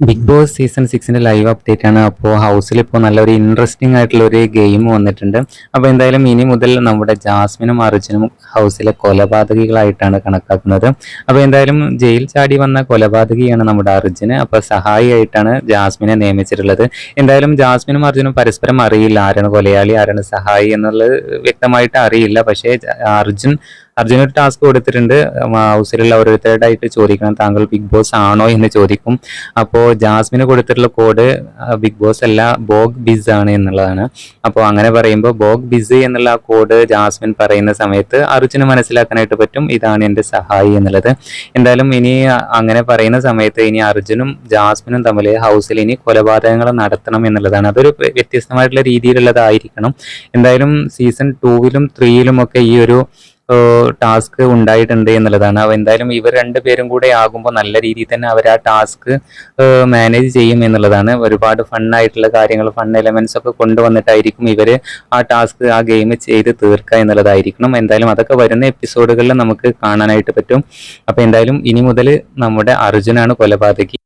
Big Boss season 6ന്റെ live update ആണ്. അപ്പോൾ ഹൗസിൽ ഇപ്പോൾ നല്ലൊരു ഇൻട്രസ്റ്റിംഗ് ആയിട്ടുള്ള ഒരു ഗെയിം വന്നിട്ടുണ്ട്. അപ്പോൾ എന്തായാലും ഇനി മുതൽ നമ്മുടെ ജാസ്മിനും അർജുനും ഹൗസിലെ കൊലപാതകികളായിട്ടാണ് കണക്കാക്കുന്നത്. അപ്പോൾ എന്തായാലും ജയിൽ ചാടി വന്ന കൊലപാതകിയാണ് നമ്മുടെ അർജുന്. അപ്പോൾ സഹായിയായിട്ടാണ് ജാസ്മിനെ നിയമിച്ചിട്ടുള്ളത്. എന്തായാലും ജാസ്മിനും അർജുനും പരസ്പരം അറിയില്ല ആരാണ് കൊലയാളി ആരാണ് സഹായി എന്നുള്ളത് വ്യക്തമായിട്ട് അറിയില്ല. പക്ഷേ അർജുൻ ഒരു ടാസ്ക് കൊടുത്തിട്ടുണ്ട്. ഹൗസിലുള്ള ഓരോരുത്തരായിട്ട് ചോദിക്കണം താങ്കൾ ബിഗ് ബോസ് ആണോ എന്ന് ചോദിക്കും. അപ്പോൾ ജാസ്മിന് കൊടുത്തിട്ടുള്ള കോഡ് ബിഗ് ബോസ് അല്ല ബോഗ് ബിസ് ആണ് എന്നുള്ളതാണ്. അപ്പോൾ അങ്ങനെ പറയുമ്പോൾ ബോഗ് ബിസ് എന്നുള്ള ആ കോഡ് ജാസ്മിൻ പറയുന്ന സമയത്ത് അർജുന് മനസ്സിലാക്കാനായിട്ട് പറ്റും ഇതാണ് എൻ്റെ സഹായി എന്നുള്ളത്. എന്തായാലും ഇനി അങ്ങനെ പറയുന്ന സമയത്ത് ഇനി അർജുനും ജാസ്മിനും തമ്മിൽ ഹൗസിൽ ഇനി കൊലപാതകങ്ങൾ നടത്തണം എന്നുള്ളതാണ്. അതൊരു വ്യത്യസ്തമായിട്ടുള്ള രീതിയിലുള്ളതായിരിക്കണം. എന്തായാലും സീസൺ 2ലും 3ലും ഒക്കെ ഈ ഒരു ടാസ്ക് ഉണ്ടായിട്ടുണ്ട് എന്നുള്ളതാണ്. അപ്പോൾ എന്തായാലും ഇവർ രണ്ടുപേരും കൂടെ ആകുമ്പോൾ നല്ല രീതിയിൽ തന്നെ അവർ ആ ടാസ്ക് മാനേജ് ചെയ്യും എന്നുള്ളതാണ്. ഒരുപാട് ഫണ്ണായിട്ടുള്ള കാര്യങ്ങൾ ഫൺ എലമെന്റ്സ് ഒക്കെ കൊണ്ടുവന്നിട്ടായിരിക്കും ഇവർ ആ ഗെയിം ചെയ്ത് തീർക്കുക എന്നുള്ളതായിരിക്കണം. എന്തായാലും അതൊക്കെ വരുന്ന എപ്പിസോഡുകളിൽ നമുക്ക് കാണാനായിട്ട് പറ്റും. അപ്പോൾ എന്തായാലും ഇനി മുതൽ നമ്മുടെ അർജുനാണ് കൊലപാതകി.